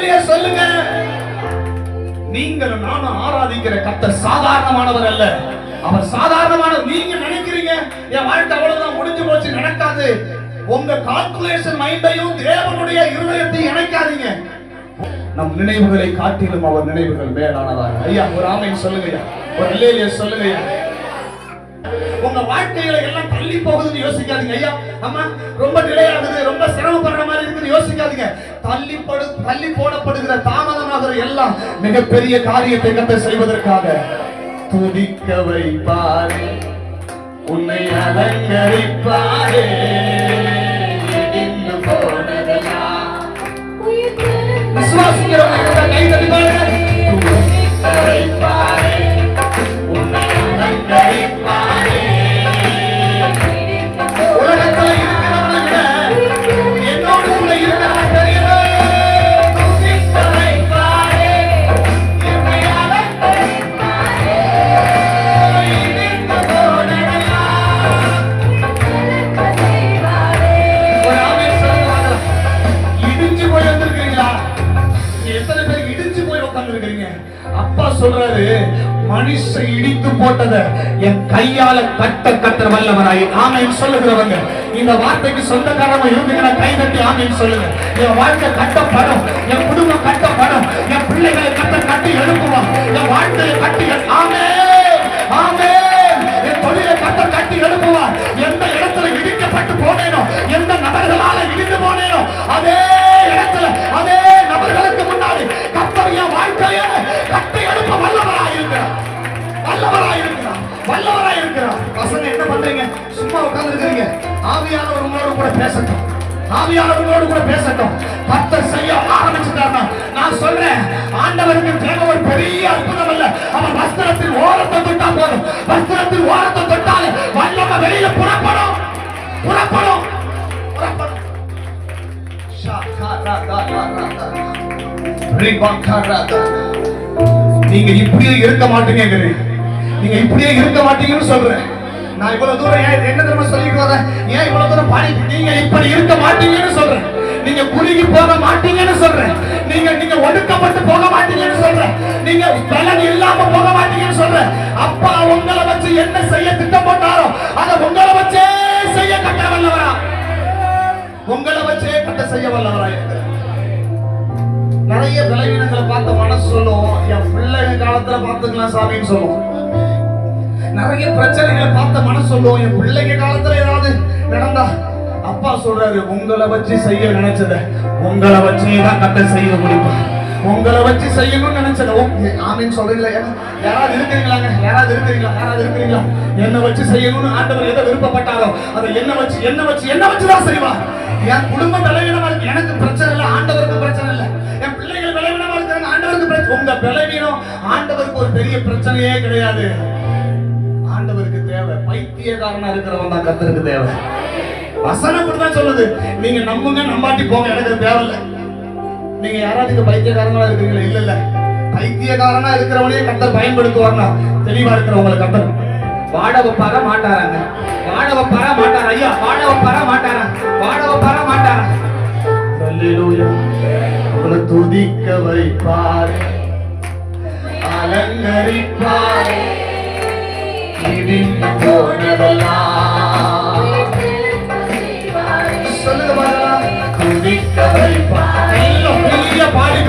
அல்லேலூயா சொல்லுங்க. நீங்கள் நானும் ஆராதிக்கிற கர்த்தர் சாதாரணமானவர் அல்ல. அவர் சாதாரணமானவர். நீங்க நினைக்கிறீங்க என் வாழ்க்கை அவ்வளவுதான் முடிஞ்சு போச்சு, நடக்காது. உங்க கால்குலேஷன் மைண்டையும் தேவனுடைய இருதயத்தையும் இணைக்காதீங்க. நம் நினைவுகளை காட்டிலும் அவர் நினைவுகள் மேலானதாக. ஐயா ஒரு ஆமென் சொல்லுங்க, ஒரு அல்லேலூயா சொல்லுங்க. உங்க வாழ்க்கையில எல்லாம் தள்ளி போகுதுன்னு யோசிக்காதீங்க. ஐயா அம்மா ரொம்ப டிலே ஆகுது, ரொம்ப சிரமப்படுற மாதிரி இருக்குன்னு யோசிக்காதீங்க. தள்ளி போடப்படுகிற தாமதமாகிற எல்லாம் மிகப்பெரிய காரியத்தை கர்த்தர் செய்வதற்காக துதிக்க வைப்பாரே, உன்னை அலங்கரிப்பாரே. விசுவாசிக்கிறவங்க கை தட்டி பாருங்க. துதிக்க வைப்பாரே, உன்னை அலங்கரிப்பாரே. உலகத்துல இருக்கிறவங்க என்னோடு கூட இருக்கிறவங்க தெரியுது. துதிக்க வைப்பாரே, உன்னை அலங்கரிப்பாரே. இடிந்து போனதெல்லாம் ஒரு ஆமென் சொல்லுவாங்க. இடிஞ்சு போய் வந்திருக்கீங்களா? எத்தனை பேர் இடிஞ்சு போய் உட்கார்ந்திருக்கீங்க? அப்பா சொல்றாரு, மனுஷன் இடித்து போட்டத என் கையால கட்ட வல்லவராய். ஆமென் சொல்லுகிறவங்க இந்த வார்த்தைக்கு சொந்தக்காரமா இருந்தீங்கன்னா கை தட்டி ஆமென் சொல்லுங்க. என் வாழ்க்கை கட்டப்படும், என் குடும்பம் கட்டப்படும், என் பிள்ளைகளை கட்டி எழுப்புவான், என் வாழ்க்கையை கட்டி ஆமென் ஆமென். என் தொழிலை கட்டி எழுப்புவான். எந்த இடத்துல இடிக்கப்பட்டு போனேனோ, எந்த நபர்களால இடிந்து போனேனோ, அதே இடத்துல அதே நபர்களுக்கு முன்னாடி கர்த்தர் என் வாழ்க்கையை கட்டி எழுப்ப வல்லவராயிருக்கிறார். பசங்க என்ன பண்றீங்க? சும்மா உட்கார்ந்து இருக்கீங்க. ஆவியானவர் உங்களோட கூட பேசட்டும். ஆவியானவரோடு கூட பேசட்டும். கர்த்தர் செய்ய ஆரம்பிச்சுட்டாருன்னா நான் சொல்றேன், ஆண்டவருக்கு தேவை ஒரு பெரிய அற்புதம் அல்ல. அவன் வஸ்திரத்தில் ஓரத்தை தொட்டா போதும். வஸ்திரத்தில் ஓரத்தை தொட்டாலே வல்லமை வெளியில புறப்படும். நீங்க இப்படியே இருக்க மாட்டீங்க. நீங்க இப்படியே இருக்க மாட்டீங்கன்னு சொல்றேன். நான் இவ்வளவு தூரம் என்ன தெரியுமா சொல்லிட்டு வரேன்? ஏன் இவ்வளவு தூரம் பாடி? நீங்க இப்படி இருக்க மாட்டீங்கன்னு சொல்றேன். நீங்க குறுகி போக மாட்டீங்கன்னு சொல்றேன். நீங்க ஒடுக்கப்பட்டு போக மாட்டீங்கன்னு சொல்றேன். நீங்க பலன் இல்லாம போக மாட்டீங்கன்னு சொல்றேன். அப்பா உங்களை வச்சு என்ன செய்ய திட்டம் போட்டாரோ அதை உங்களை வச்சே செய்ய கட்ட வல்லவரா, உங்களை வச்சே கட்ட செய்ய வல்லவரா இருக்கிறார். நிறைய விளைவினங்களை பார்த்த மனசு சொல்லும், என் பிள்ளைங்க காலத்துல பார்த்துக்கலாம் சாமின்னு சொல்லும். நிறைய பிரச்சனைகளை பார்த்த மனசு சொல்லும், என் பிள்ளைங்க காலத்துல ஏதாவது நடந்தா. அப்பா சொல்றாரு, உங்களை வச்சு செய்ய நினைச்சத உங்களை வச்சே தான் கட்ட செய்ய முடியும். உங்களை வச்சு செய்யணும்னு நினைச்சத ஆமீன் சொல்றீங்களா? யாராவது இருக்கிறீங்களா? என்ன வச்சு செய்யணும்னு ஆண்டவர் எதை விருப்பப்பட்டாரோ அதை என்ன வச்சுதான் செய்வா. என் குடும்பம் பலவீனமா இருக்கு, எனக்கு பிரச்சனை இல்லை, ஆண்டவருக்கு பிரச்சனை இல்லை. என் பிள்ளைகள் பலவீனமா இருக்காங்க, ஆண்டவருக்கு பிரச்சனை. உங்க பலவீனம் ஆண்டவருக்கு ஒரு பெரிய பிரச்சனையே கிடையாது. ஆண்டவருக்கு தேவை பைத்தியக்காரனா இருக்கிறவன் தான் கர்த்தருக்கு தேவை. வசனம் அப்படிதான் சொல்லுது. நீங்க நம்புங்க, நம்பாட்டி போங்க, எனக்கு தேவையில்லை. நீங்க யாராவது பைத்தியக்காரங்களா இருக்கீங்களா? இல்ல பைத்தியக்காரனா இருக்கிறவனே கர்த்தர் பயன்படுத்துவார்னா தெளிவா இருக்கிறவங்களை கர்த்தர் வாட வைப்பார மாட்டாராங்க. ஐயா வாட வைப்பார மாட்டாரா. அல்லேலூயா. உங்களை துதிக்க வைப்பாரே, அலங்கரிப்பாரே. இடிந்து போனதெல்லாம் சொல்லுங்க பாருங்க. துதிக்க வைப்பாரே. பெரிய பாடி